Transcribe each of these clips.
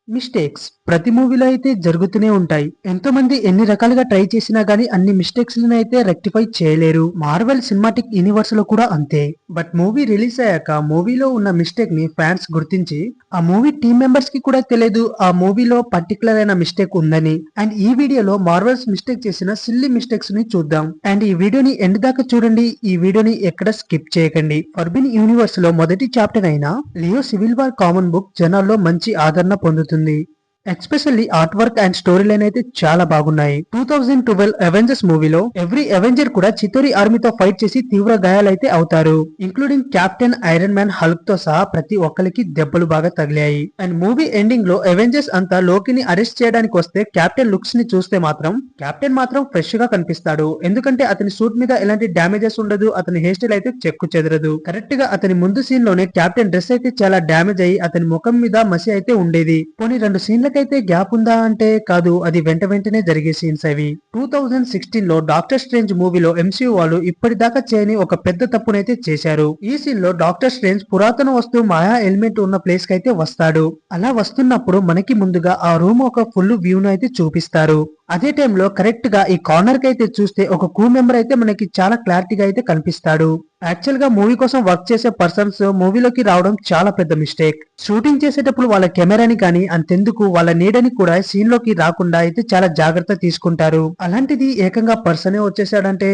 Mistakes ప్రతి మూవీలో అయితే జరుగుతూనే ఉంటాయి. ఎంతో మంది ఎన్ని రకాలుగా ట్రై చేసినా గానీ అన్ని మిస్టేక్స్ అయితే రెక్టిఫై చేయలేరు. మార్వెల్ సినిమాటిక్ యూనివర్స్ లో కూడా అంతే. బట్ మూవీ రిలీజ్ అయ్యాక మూవీలో ఉన్న మిస్టేక్ ని ఫ్యాన్స్ గుర్తించి ఆ మూవీ టీమ్ మెంబర్స్ కి కూడా తెలియదు ఆ మూవీలో పర్టికులర్ అయిన మిస్టేక్ ఉందని. అండ్ ఈ వీడియోలో మార్వెల్స్ మిస్టేక్ చేసిన సిల్లీ మిస్టేక్స్ ని చూద్దాం. అండ్ ఈ వీడియోని ఎండ్ దాకా చూడండి. ఈ వీడియోని ఎక్కడ స్కిప్ చేయకండి. ఫర్బిన్ యూనివర్స్ లో మొదటి చాప్టర్ అయిన Leo civil war common book జనాల్లో మంచి ఆదరణ పొందుతుంది. Especially art work and story line అయితే చాలా బాగున్నాయి. 2012 అవెంజర్స్ మూవీలో ఎవ్రీ అవెంజర్ కూడా చితోరి ఆర్మీతో ఫైట్ చేసి తీవ్ర గాయాలైతే అవుతారు. Including captain, iron man, Hulk తో సహా ప్రతి ఒక్కరికి దెబ్బలు బాగా తగిలాయి. అండ్ మూవీ ఎండింగ్ లో అవెంజర్స్ అంతా లోకిని అరెస్ట్ చేయడానికి వస్తే కెప్టెన్ లుక్స్ ని చూస్తే మాత్రం కెప్టెన్ మాత్రం ఫ్రెష్ గా కనిపిస్తాడు. ఎందుకంటే అతని సూట్ మీద ఎలాంటి డ్యామేజెస్ ఉండదు. అతని హెయిర్ స్టైల్ అయితే చెక్కు చెదరదు. కరెక్ట్ గా అతని ముందు సీన్ లోనే కెప్టెన్ డ్రెస్ అయితే చాలా డ్యామేజ్ అయ్యి అతని ముఖం మీద మసి అయితే ఉండేది. పోనీ 2 సీన్ల అయితే గ్యాప్ ఉందా అంటే కాదు, అది వెంటనే జరిగే సీన్స్ అవి. 2016 లో డాక్టర్ స్ట్రేంజ్ మూవీలో ఎంసీయూ వాళ్ళు ఇప్పటిదాకా చేయని ఒక పెద్ద తప్పునైతే చేశారు. ఈ సీన్ లో డాక్టర్ స్ట్రేంజ్ పురాతన వస్తువు మాయా ఎలిమెంట్ ఉన్న ప్లేస్ కి అయితే వస్తాడు. అలా వస్తున్నప్పుడు మనకి ముందుగా ఆ రూమ్ ఒక ఫుల్ వ్యూను అయితే చూపిస్తారు. అదే టైంలో కరెక్ట్ గా ఈ కార్నర్ కి అయితే చూస్తే ఒక క్రూ మెంబర్ అయితే మనకి చాలా క్లారిటీగా అయితే కనిపిస్తాడు. యాక్చువల్ గా మూవీ కోసం వర్క్ చేసే పర్సన్స్ మూవీలోకి రావడం చాలా పెద్ద మిస్టేక్. షూటింగ్ చేసేటప్పుడు వాళ్ళ కెమెరాని కానీ అంతెందుకు వాళ్ళ నీడని కూడా సీన్ లోకి రాకుండా అయితే చాలా జాగ్రత్త తీసుకుంటారు. అలాంటిది ఏకంగా పర్సనే వచ్చేసాడంటే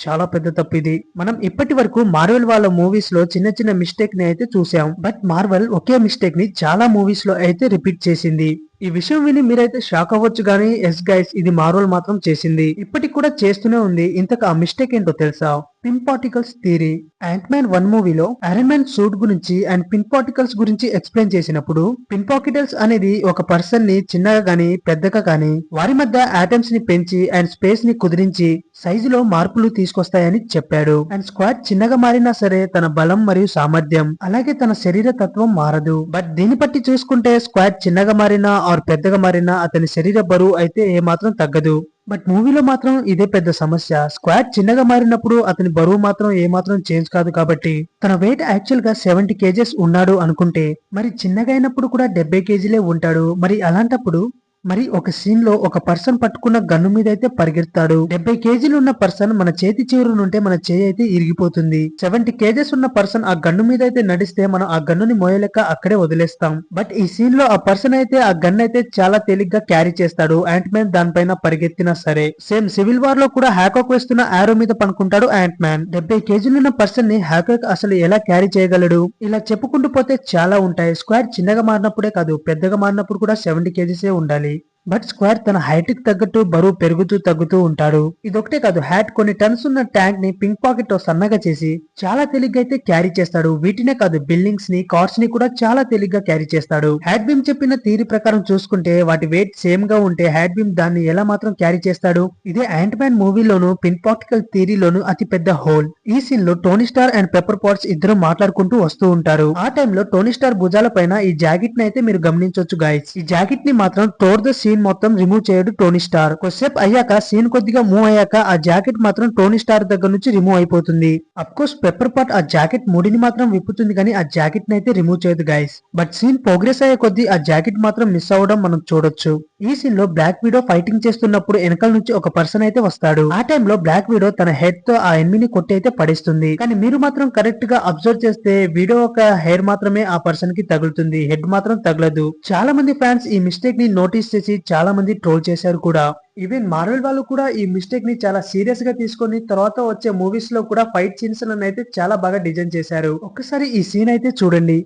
చాలా పెద్ద తప్పు ఇది. మనం ఇప్పటి వరకు మార్వెల్ వాళ్ళ మూవీస్ లో చిన్న చిన్న మిస్టేక్ ని అయితే చూసాం. బట్ మార్వెల్ ఒకే మిస్టేక్ ని చాలా మూవీస్ లో అయితే రిపీట్ చేసింది. ఈ విషయం విని మీరైతే షాక్ అవ్వచ్చు గానీ ఎస్ గైస్, ఇది మార్వెల్ మాత్రం చేసింది, ఇప్పటికి కూడా చేస్తూనే ఉంది. ఇంతకు ఆ మిస్టేక్ ఏంటో తెలుసా? Pin particles theory. Ant man 1 మూవీలో ఐరన్ మ్యాన్ సూట్ గురించి అండ్ పిన్ పార్టికల్స్ గురించి ఎక్స్ప్లెయిన్ చేసినప్పుడు పిన్ పార్టికల్స్ అనేది ఒక పర్సన్ ని చిన్నగా గానీ పెద్దగా గానీ వారి మధ్య ఆటమ్స్ ని పెంచి అండ్ స్పేస్ ని కుదిరించి సైజులో మార్పులు తీసుకొస్తాయని చెప్పాడు. అండ్ స్క్వాడ్ చిన్నగా మారినా సరే తన బలం మరియు సామర్థ్యం అలాగే తన శరీర తత్వం మారదు. బట్ దీన్ని బట్టి చూసుకుంటే స్క్వాడ్ చిన్నగా మారినా ఆర్ పెద్దగా మారినా అతని శరీర బరువు అయితే ఏమాత్రం తగ్గదు. బట్ మూవీలో మాత్రం ఇదే పెద్ద సమస్య. స్క్వాడ్ చిన్నగా మారినప్పుడు అతని బరువు మాత్రం ఏమాత్రం చేంజ్ కాదు. కాబట్టి తన వెయిట్ యాక్చువల్ గా 70 కేజెస్ ఉన్నాడు అనుకుంటే మరి చిన్నగా అయినప్పుడు కూడా 70 కేజీలే ఉంటాడు. మరి అలాంటప్పుడు మరి ఒక సీన్ లో ఒక పర్సన్ పట్టుకున్న గన్ను మీద అయితే పరిగెడతాడు. 70 కేజీలు ఉన్న పర్సన్ మన చేతి చివరి నుంటే మన చేయి అయితే ఇరిగిపోతుంది. 70 కేజెస్ ఉన్న పర్సన్ ఆ గన్ను మీద అయితే నడిస్తే మనం ఆ గన్నుని మోయలేక అక్కడే వదిలేస్తాం. బట్ ఈ సీన్ లో ఆ పర్సన్ అయితే ఆ గన్ అయితే చాలా తేలిగ్గా క్యారీ చేస్తాడు. యాంట్ మ్యాన్ దానిపైన పరిగెత్తినా సరే. సేమ్ సివిల్ వార్ లో కూడా హ్యాకాక్ వేస్తున్న ఆరో మీద పనుకుంటాడు యాంట్ మ్యాన్. 70 కేజీలున్న పర్సన్ ని హ్యాకాక్ అసలు ఎలా క్యారీ చేయగలడు? ఇలా చెప్పుకుంటూ పోతే చాలా ఉంటాయి. స్క్వాడ్ చిన్నగా మారినప్పుడే కాదు, పెద్దగా మారినప్పుడు కూడా 70 కేజీసే ఉండాలి. బట్ స్క్వాడ్ తన హైట్ కి తగ్గట్టు బరువు పెరుగుతూ తగ్గుతూ ఉంటాడు. ఇదొకటే కాదు, హ్యాట్ కొన్ని టన్స్ ఉన్న ట్యాంక్ ని పింక్ పాకెట్ తో సన్నగా చేసి చాలా తేలిగ్గా అయితే క్యారీ చేస్తాడు. వీటినే కాదు, బిల్డింగ్స్ ని కార్స్ ని కూడా చాలా తేలిగ్గా క్యారీ చేస్తాడు. హ్యాట్ బీమ్ చెప్పిన థియరీ ప్రకారం చూసుకుంటే వాటి వెయిట్ సేమ్ గా ఉంటే హ్యాట్ బీమ్ దాన్ని ఎలా మాత్రం క్యారీ చేస్తాడు? ఇదే యాంట్ మ్యాన్ మూవీలోను పిన్ పార్టికల్ థియరీలోను అతి పెద్ద హోల్. ఈ సీన్ లో Tony Stark and Pepper Potts ఇద్దరు మాట్లాడుకుంటూ వస్తూ ఉంటారు. ఆ టైంలో టోనీ స్టార్ భుజాల పైన ఈ జాకెట్ ని అయితే మీరు గమనించవచ్చు గైస్. ఈ జాకెట్ ని మాత్రం టోర్ ద సీన్ మొత్తం రిమూవ్ చేయడు టోనీ స్టార్. కొద్దిసేపు అయ్యాక సీన్ కొద్దిగా మూవ్ అయ్యాక ఆ జాకెట్ మాత్రం టోనీ స్టార్ దగ్గర నుంచి రిమూవ్ అయిపోతుంది. అఫ్ కోర్స్ పెప్పర్ పాట్ ఆ జాకెట్ ముడిని మాత్రం విప్పుతుంది కానీ ఆ జాకెట్ ని అయితే రిమూవ్ చేయదు గైస్. బట్ సీన్ ప్రోగ్రెస్ అయ్యే కొద్దీ ఆ జాకెట్ మాత్రం మిస్ అవ్వడం మనం చూడొచ్చు. ఈ సీన్ లో బ్లాక్ విడో ఫైటింగ్ చేస్తున్నప్పుడు వెనకాల నుంచి ఒక పర్సన్ అయితే వస్తాడు. ఆ టైంలో బ్లాక్ విడో తన హెడ్ తో ఆ ఎనిమిని కొట్టి అయితే పడేస్తుంది. కానీ మీరు మాత్రం కరెక్ట్ గా అబ్జర్వ్ చేస్తే విడో ఒక హెయిర్ మాత్రమే ఆ పర్సన్ కి తగులుతుంది, హెడ్ మాత్రం తగలదు. చాలా మంది ఫ్యాన్స్ ఈ మిస్టేక్ ని నోటీస్ చేసి చాలా మంది ట్రోల్ చేశారు కూడా. ఈవెన్ మార్వెల్ వాళ్ళు కూడా ఈ మిస్టేక్ ని చాలా సీరియస్ గా తీసుకొని తర్వాత వచ్చే మూవీస్ లో కూడా ఫైట్ సీన్స్ అయితే చాలా బాగా డిజైన్ చేశారు. ఒక్కసారి ఈ సీన్ అయితే చూడండి.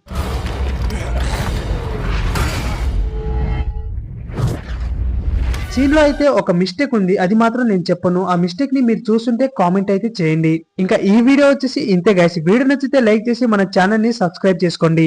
సీన్ లో అయితే ఒక మిస్టేక్ ఉంది, అది మాత్రం నేను చెప్పను. ఆ మిస్టేక్ ని మీరు చూస్తుంటే కామెంట్ అయితే చేయండి. ఇంకా ఈ వీడియో వచ్చేసి ఇంతే గైస్. వీడియో నచ్చితే లైక్ చేసి మన ఛానల్ ని సబ్స్క్రైబ్ చేసుకోండి.